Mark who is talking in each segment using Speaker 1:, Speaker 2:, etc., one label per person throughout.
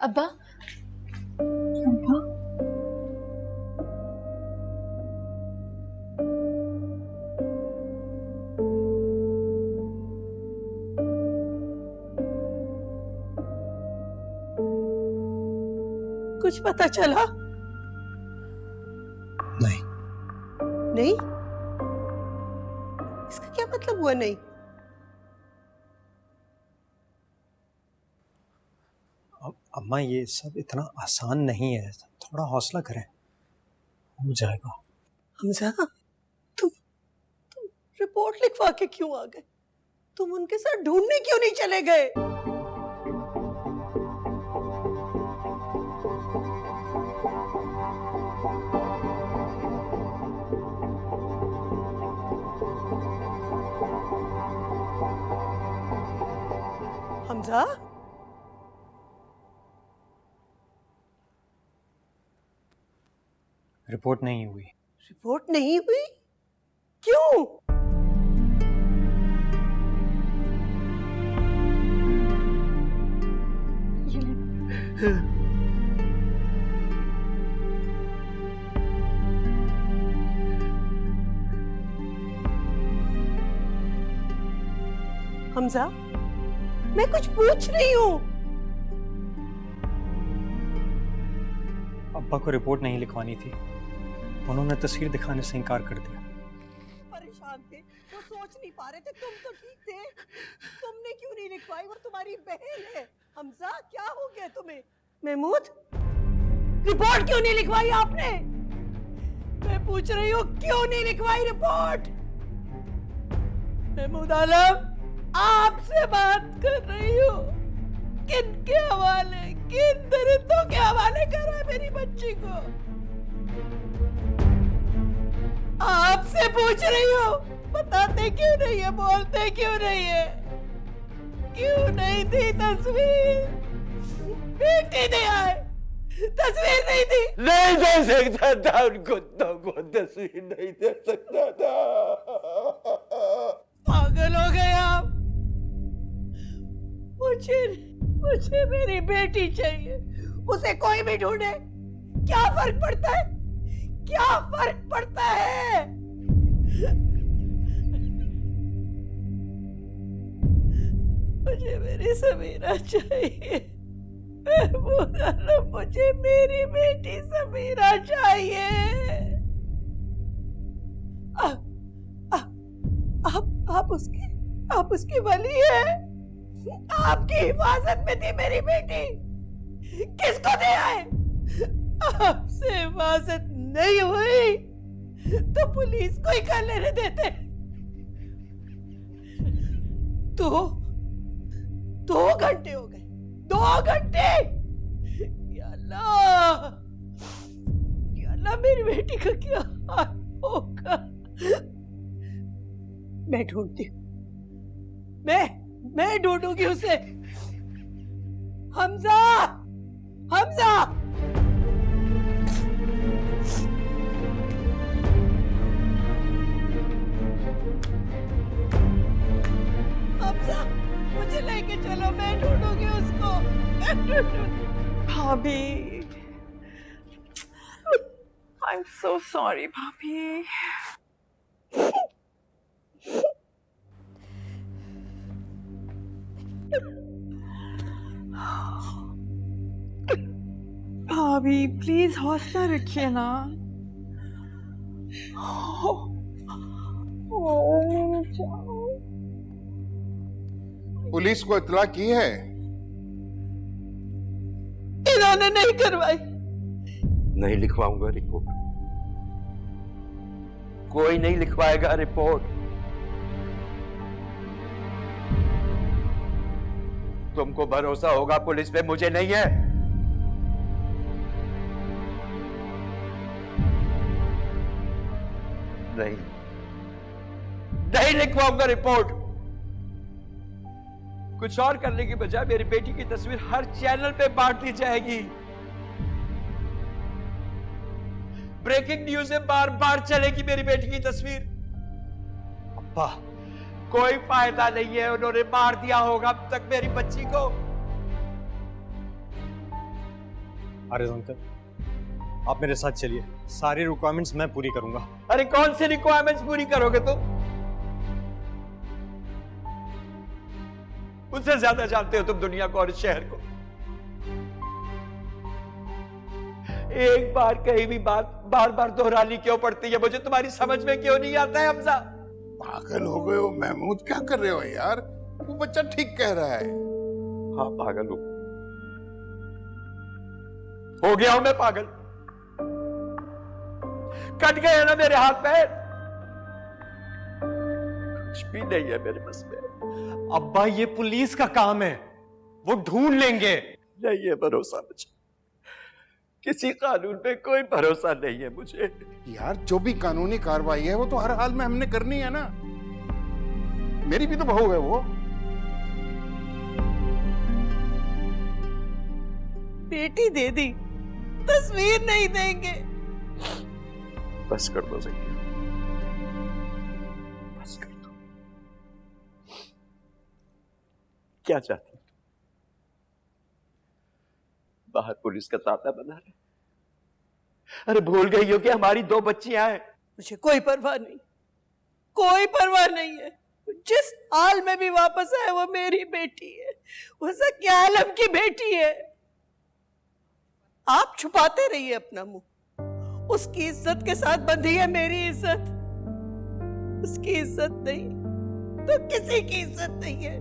Speaker 1: अब्बा,
Speaker 2: अब्बा,
Speaker 3: कुछ पता चला?
Speaker 4: नहीं।
Speaker 3: नहीं? इसका क्या मतलब हुआ नहीं?
Speaker 4: अम्मा ये सब इतना आसान नहीं है, थोड़ा हौसला करें, हो जाएगा।
Speaker 3: हमजा, तुम रिपोर्ट लिखवा के क्यों आ गए? तुम उनके साथ ढूंढने क्यों नहीं चले गए? हमजा,
Speaker 4: रिपोर्ट नहीं हुई।
Speaker 3: रिपोर्ट नहीं हुई? क्यों? हमजा, मैं कुछ पूछ रही हूँ।
Speaker 4: अब्बा को रिपोर्ट नहीं लिखवानी थी, उन्होंने तस्वीर दिखाने से इनकार कर दिया।
Speaker 3: परेशान थे, वो सोच नहीं पा रहे थे। तुम तो ठीक थे, तुमने क्यों नहीं लिखवाई? वो तुम्हारी बहन है। हमजा, क्या हो गया तुम्हें? महमूद, रिपोर्ट क्यों नहीं लिखवाई आपने? मैं पूछ रही हूँ, क्यों नहीं लिखवाई रिपोर्ट? महमूद आलम, आपसे बात कर रही हूँ। किन के हवाले, किन दरिंदों के हवाले कर रहा है मेरी बच्ची को? आपसे पूछ रही हूँ, बताते क्यों नहीं है, बोलते क्यों नहीं है? क्यों नहीं थी तस्वीर? बेटी नहीं आए, तस्वीर नहीं थी।
Speaker 5: नहीं दे सकता था उनको, तो तस्वीर नहीं दे सकता था।
Speaker 3: पागल हो गए आप। मुझे मेरी बेटी चाहिए, उसे कोई भी ढूंढे। क्या फर्क पड़ता है? क्या फर्क पड़ता है? मुझे मेरी समीरा चाहिए। मुझे मेरी बेटी समीरा चाहिए। आप उसकी वली है। आपकी हिफाजत में थी मेरी बेटी। किसको दे आए? आपसे हिफाजत नहीं हुई तो पुलिस को ही कर लेने देते। 2 घंटे हो गए, 2 घंटे। या अल्लाह, मेरी बेटी का क्या हाल होगा? मैं ढूंढती हूँ, मैं ढूंढूंगी उसे। हमजा, हमजा, हमजा, मुझे लेके चलो, मैं ढूंढूंगी उसको।
Speaker 2: भाभी, I'm so sorry, भाभी। भाभी प्लीज हौसला रखिए ना।
Speaker 6: पुलिस को इत्तला की है?
Speaker 3: इन्होंने नहीं करवाई।
Speaker 5: नहीं लिखवाऊंगा रिपोर्ट, कोई नहीं लिखवाएगा रिपोर्ट। तुमको भरोसा होगा पुलिस पे, मुझे नहीं है। नहीं लिखवाऊंगा रिपोर्ट। कुछ और करने की बजाय मेरी बेटी की तस्वीर हर चैनल पे बांट दी जाएगी। ब्रेकिंग न्यूज में बार बार चलेगी मेरी बेटी की तस्वीर।
Speaker 4: अब्बा,
Speaker 5: कोई फायदा नहीं है, उन्होंने मार दिया होगा अब तक मेरी बच्ची को।
Speaker 4: आरिज अंकल, आप मेरे साथ चलिए, सारी रिक्वायरमेंट्स मैं पूरी करूंगा।
Speaker 5: अरे कौन सी रिक्वायरमेंट्स पूरी करोगे तुम? मुझसे ज्यादा जानते हो तुम दुनिया को और इस शहर को। एक बार कही भी बात बार बार दोहरानी क्यों पड़ती है? मुझे तुम्हारी समझ में क्यों नहीं आता है हमजा?
Speaker 1: पागल हो गए हो महमूद, क्या कर रहे हो यार? वो बच्चा ठीक कह रहा है।
Speaker 5: हाँ पागल हो गया हूं मैं पागल। कट गए ना मेरे हाथ पैर, कुछ भी नहीं है मेरे बस में।
Speaker 4: अब्बा ये पुलिस का काम है, वो ढूंढ लेंगे।
Speaker 5: नहीं है भरोसा मुझे, किसी कानून पे कोई भरोसा नहीं है मुझे।
Speaker 1: यार जो भी कानूनी कार्रवाई है वो तो हर हाल में हमने करनी है ना। मेरी भी तो बहू है वो।
Speaker 3: बेटी दे दी, तस्वीर नहीं देंगे।
Speaker 5: बस कर दो ज़किया, बस कर दो। क्या चाहती? बाहर पुलिस का तांता बना रहे। अरे भूल गई हो कि हमारी 2 बच्चियां हैं।
Speaker 3: मुझे कोई परवाह नहीं, कोई परवाह नहीं है। जिस हाल में भी वापस आए वो मेरी बेटी है, वो ज़किया आलम की बेटी है। आप छुपाते रहिए अपना मुंह। उसकी इज्जत के साथ बंधी है मेरी इज्जत। उसकी इज्जत नहीं तो किसी की इज्जत नहीं है।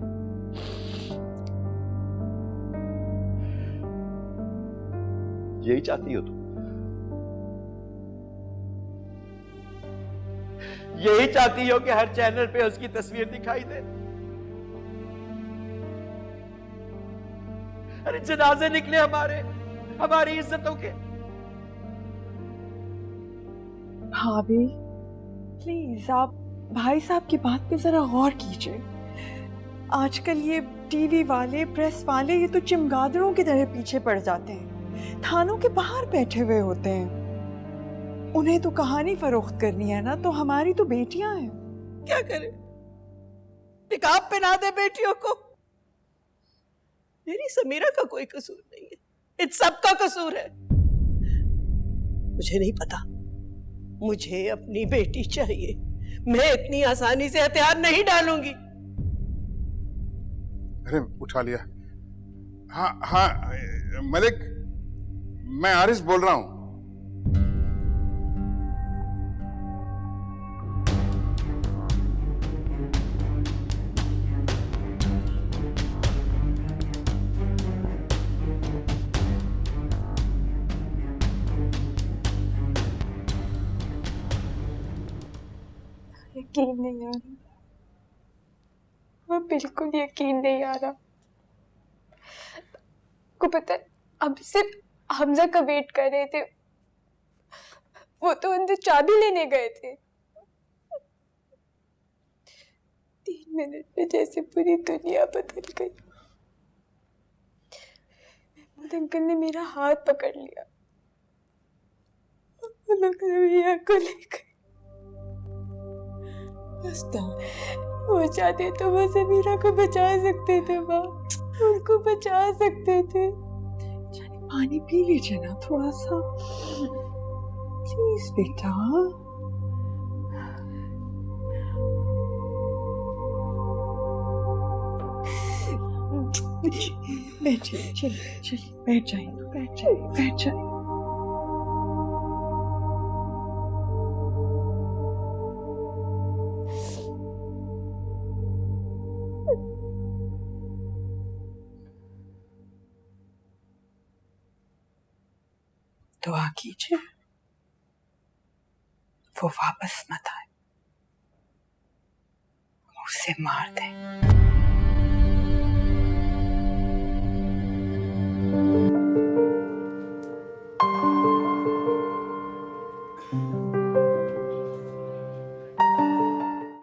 Speaker 5: यही चाहती हो तुम? यही चाहती हो कि हर चैनल पे उसकी तस्वीर दिखाई दे? अरे जनाजे निकले हमारी इज्जतों के।
Speaker 2: भाभी प्लीज आप भाई साहब की बात पे जरा गौर कीजिए। आजकल ये टीवी वाले, प्रेस वाले, ये तो चिमगादड़ों की तरह पीछे पड़ जाते हैं, थानों के बाहर बैठे हुए होते हैं। उन्हें तो कहानी फरोख्त करनी है ना, तो हमारी तो बेटियां हैं।
Speaker 3: क्या करे? निकाब पहना दे बेटियों को। मेरी समीरा का कोई कसूर नहीं है, इन सबका कसूर है। मुझे नहीं पता, मुझे अपनी बेटी चाहिए। मैं इतनी आसानी से हथियार नहीं डालूंगी।
Speaker 1: अरे उठा लिया। हाँ हाँ मलिक, मैं आरिस बोल रहा हूं।
Speaker 6: यकीन नहीं आ रहा, वो बिल्कुल यकीन नहीं आ रहा। को पता है, अब सिर्फ हमजा का वेट कर रहे थे। वो तो अंदर चाबी लेने गए थे। 3 मिनट में जैसे पूरी दुनिया बदल गई। महमूद अंकल ने मेरा हाथ पकड़ लिया, वो लोग रविया को लेकर वो चाहते तो वो समीरा को बचा सकते थे, माँ उनको बचा सकते थे।
Speaker 2: जाने पानी पी लीजिए ना थोड़ा सा, प्लीज बेटा। बैठिए, चलिए चलिए, बैठ जाइए, बैठ जाइए, बैठ जाइए। दुआ कीजिए वो वापस मत आए, उसे मार दें।